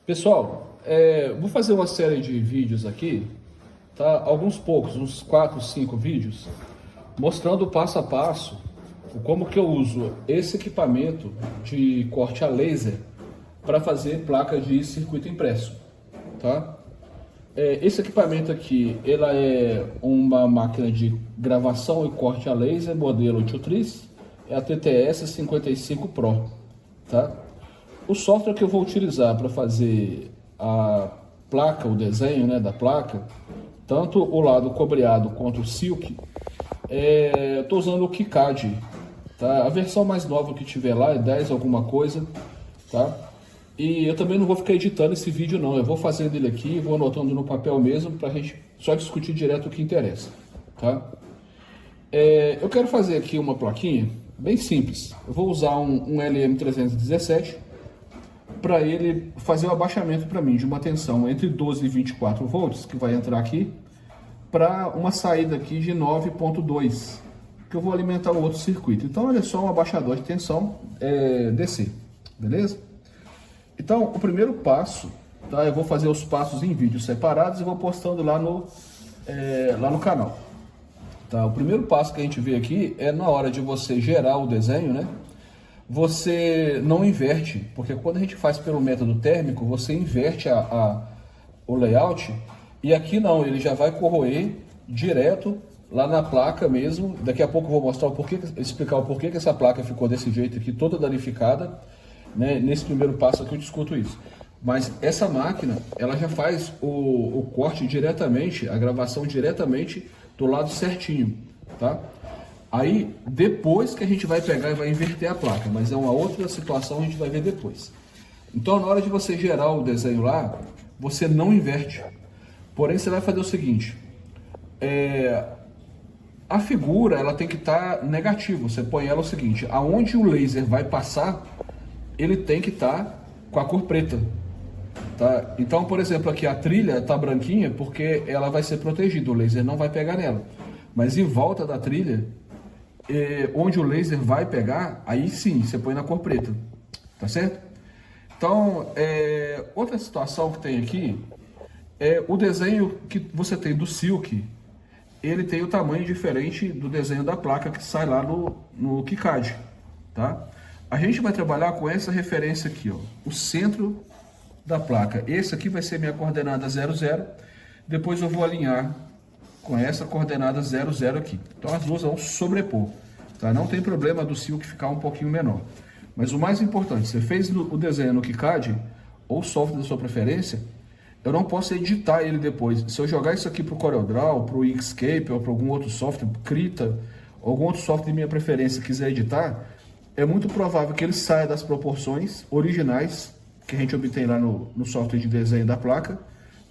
Pessoal, vou fazer uma série de vídeos aqui, tá? Alguns poucos, uns 4, 5 vídeos, mostrando passo a passo como que eu uso esse equipamento de corte a laser para fazer placa de circuito impresso, tá? Esse equipamento aqui, ela é uma máquina de gravação e corte a laser, modelo Tutrice, é a TTS 55 Pro, tá? O software que eu vou utilizar para fazer a placa, o desenho, né, da placa, tanto o lado cobreado quanto o silk, eu estou usando o KiCad, tá? A versão mais nova que tiver lá é 10 alguma coisa, tá? E eu também não vou ficar editando esse vídeo não, eu vou fazendo ele aqui, vou anotando no papel mesmo, para a gente só discutir direto o que interessa, tá? Eu quero fazer aqui uma plaquinha bem simples. Eu vou usar um LM317 para ele fazer o abaixamento para mim de uma tensão entre 12 e 24 volts, que vai entrar aqui, para uma saída aqui de 9.2, que eu vou alimentar o outro circuito. Então ele é só um abaixador de tensão DC, beleza? Então o primeiro passo, tá? Eu vou fazer os passos em vídeos separados e vou postando lá no canal. Tá? O primeiro passo que a gente vê aqui é na hora de você gerar o desenho, né? Você não inverte, porque quando a gente faz pelo método térmico, você inverte o layout, e aqui não, ele já vai corroer direto lá na placa mesmo. Daqui a pouco eu vou mostrar explicar o porquê que essa placa ficou desse jeito aqui, toda danificada, né? Nesse primeiro passo aqui eu discuto isso. Mas essa máquina, ela já faz o corte diretamente, a gravação diretamente do lado certinho, tá? Aí, depois que a gente vai pegar e vai inverter a placa, mas é uma outra situação, a gente vai ver depois. Então, na hora de você gerar o desenho lá, você não inverte. Porém, você vai fazer o seguinte, a figura, ela tem que estar negativa. Você põe ela o seguinte, aonde o laser vai passar, ele tem que estar com a cor preta. Tá? Então, por exemplo, aqui a trilha está branquinha porque ela vai ser protegida, o laser não vai pegar nela. Mas em volta da trilha, onde o laser vai pegar, aí sim, você põe na cor preta, tá certo? Então, outra situação que tem aqui, o desenho que você tem do silk, ele tem o tamanho diferente do desenho da placa que sai lá no KiCad, tá? A gente vai trabalhar com essa referência aqui, ó, o centro da placa. Esse aqui vai ser minha coordenada 00, depois eu vou alinhar com essa coordenada 00 aqui. Então as duas vão sobrepor, tá? Não tem problema do silk ficar um pouquinho menor. Mas o mais importante, você fez o desenho no KiCad, ou software da sua preferência, eu não posso editar ele depois. Se eu jogar isso aqui para o CorelDRAW, para o Inkscape, ou para algum outro software, Krita, algum outro software de minha preferência quiser editar, é muito provável que ele saia das proporções originais que a gente obtém lá no software de desenho da placa,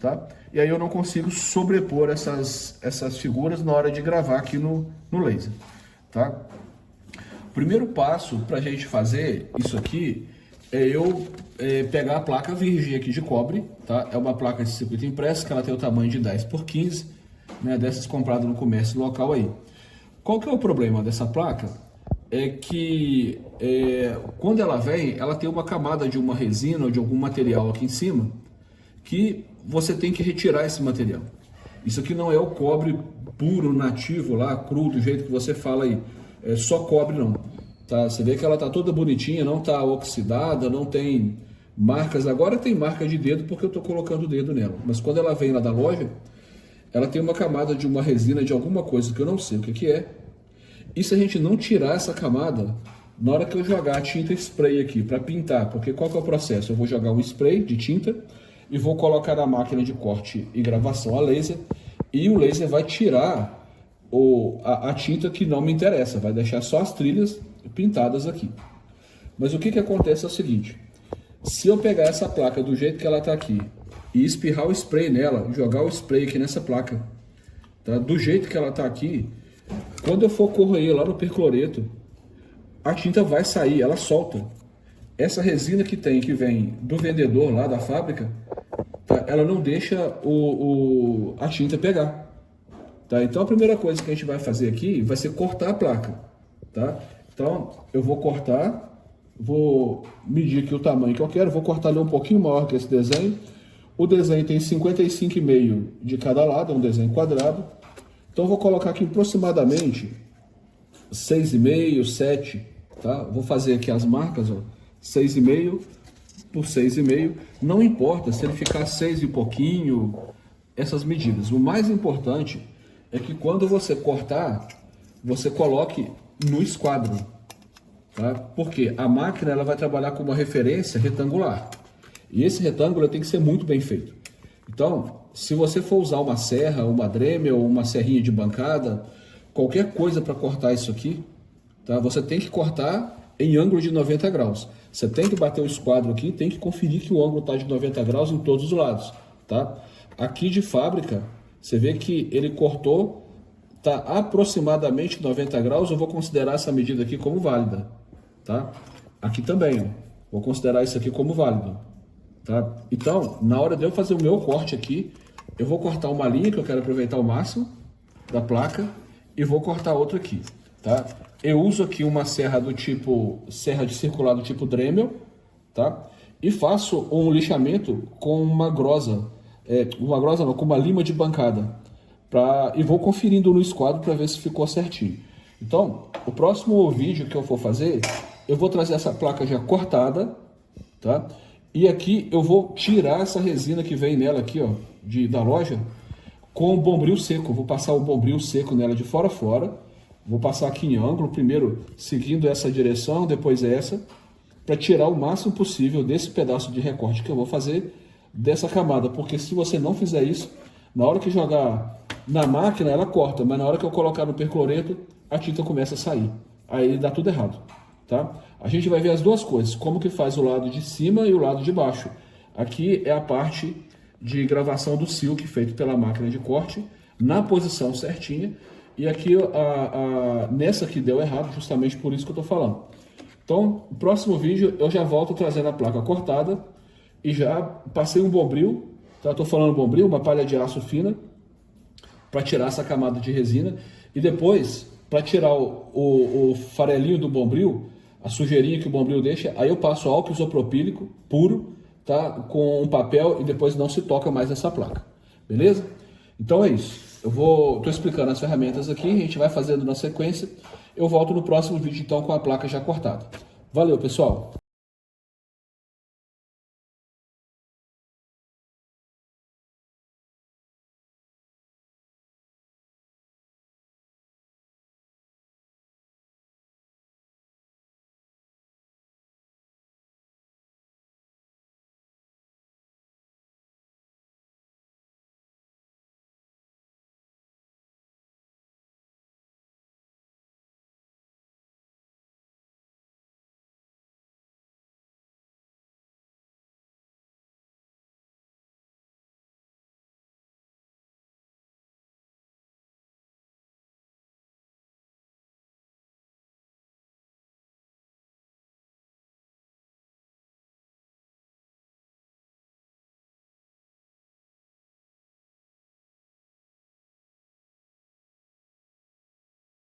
tá? E aí eu não consigo sobrepor essas figuras na hora de gravar aqui no laser, tá? O primeiro passo para a gente fazer isso aqui é eu pegar a placa virgem aqui de cobre, tá? É uma placa de circuito impresso que ela tem o tamanho de 10x15, né? Dessas compradas no comércio local aí. Qual que é o problema dessa placa? É que quando ela vem, ela tem uma camada de uma resina ou de algum material aqui em cima que você tem que retirar esse material. Isso aqui não é o cobre puro, nativo lá, cru, do jeito que você fala aí. É só cobre não. Tá? Você vê que ela está toda bonitinha, não está oxidada, não tem marcas. Agora tem marca de dedo porque eu estou colocando o dedo nela. Mas quando ela vem lá da loja, ela tem uma camada de uma resina de alguma coisa que eu não sei o que é. E se a gente não tirar essa camada, na hora que eu jogar a tinta spray aqui para pintar, porque qual que é o processo? Eu vou jogar um spray de tinta e vou colocar na máquina de corte e gravação a laser, e o laser vai tirar a tinta que não me interessa, vai deixar só as trilhas pintadas aqui. Mas o que acontece é o seguinte, se eu pegar essa placa do jeito que ela está aqui e espirrar o spray nela, jogar o spray aqui nessa placa, tá? Do jeito que ela está aqui, quando eu for corroer lá no percloreto, a tinta vai sair, ela solta. Essa resina que vem do vendedor lá da fábrica, tá? Ela não deixa a tinta pegar. Tá? Então a primeira coisa que a gente vai fazer aqui vai ser cortar a placa. Tá? Então eu vou cortar vou medir aqui o tamanho que eu quero, vou cortar ele um pouquinho maior que esse desenho. O desenho tem 55,5 de cada lado, é um desenho quadrado. Então eu vou colocar aqui aproximadamente 6,5, 7, tá? Vou fazer aqui as marcas, ó, 6,5 por 6,5. Não importa se ele ficar 6 e pouquinho, essas medidas. O mais importante é que quando você cortar, você coloque no esquadro, tá? Porque a máquina ela vai trabalhar com uma referência retangular. E esse retângulo tem que ser muito bem feito. Então, se você for usar uma serra, uma Dremel ou uma serrinha de bancada, qualquer coisa para cortar isso aqui, tá? Você tem que cortar em ângulo de 90 graus. Você tem que bater o esquadro aqui, tem que conferir que o ângulo está de 90 graus em todos os lados, tá? Aqui de fábrica, você vê que ele cortou, tá aproximadamente 90 graus, eu vou considerar essa medida aqui como válida, tá? Aqui também, ó, vou considerar isso aqui como válido, tá? Então, na hora de eu fazer o meu corte aqui, eu vou cortar uma linha que eu quero aproveitar o máximo da placa e vou cortar outra aqui, tá? Eu uso aqui uma serra do tipo, serra de circular do tipo Dremel, tá? E faço um lixamento com uma grosa, não, com uma lima de bancada, e vou conferindo no esquadro para ver se ficou certinho. Então, o próximo vídeo que eu for fazer, eu vou trazer essa placa já cortada, tá? E aqui eu vou tirar essa resina que vem nela aqui, ó, da loja, com o bombril seco. Vou passar o bombril seco nela de fora a fora. Vou passar aqui em ângulo, primeiro seguindo essa direção, depois essa, para tirar o máximo possível desse pedaço de recorte que eu vou fazer dessa camada. Porque se você não fizer isso, na hora que jogar na máquina, ela corta, mas na hora que eu colocar no percloreto, a tinta começa a sair. Aí dá tudo errado, tá? A gente vai ver as duas coisas, como que faz o lado de cima e o lado de baixo. Aqui é a parte de gravação do silk feito pela máquina de corte, na posição certinha. E aqui, nessa aqui deu errado, justamente por isso que eu tô falando. Então, no próximo vídeo, eu já volto trazendo a placa cortada e já passei um bombril, tá? Tô falando bombril, uma palha de aço fina, para tirar essa camada de resina. E depois, para tirar o farelinho do bombril, a sujeirinha que o bombril deixa, aí eu passo álcool isopropílico puro, tá? Com um papel e depois não se toca mais nessa placa, beleza? Então é isso. Tô explicando as ferramentas aqui, a gente vai fazendo na sequência. Eu volto no próximo vídeo então com a placa já cortada. Valeu, pessoal!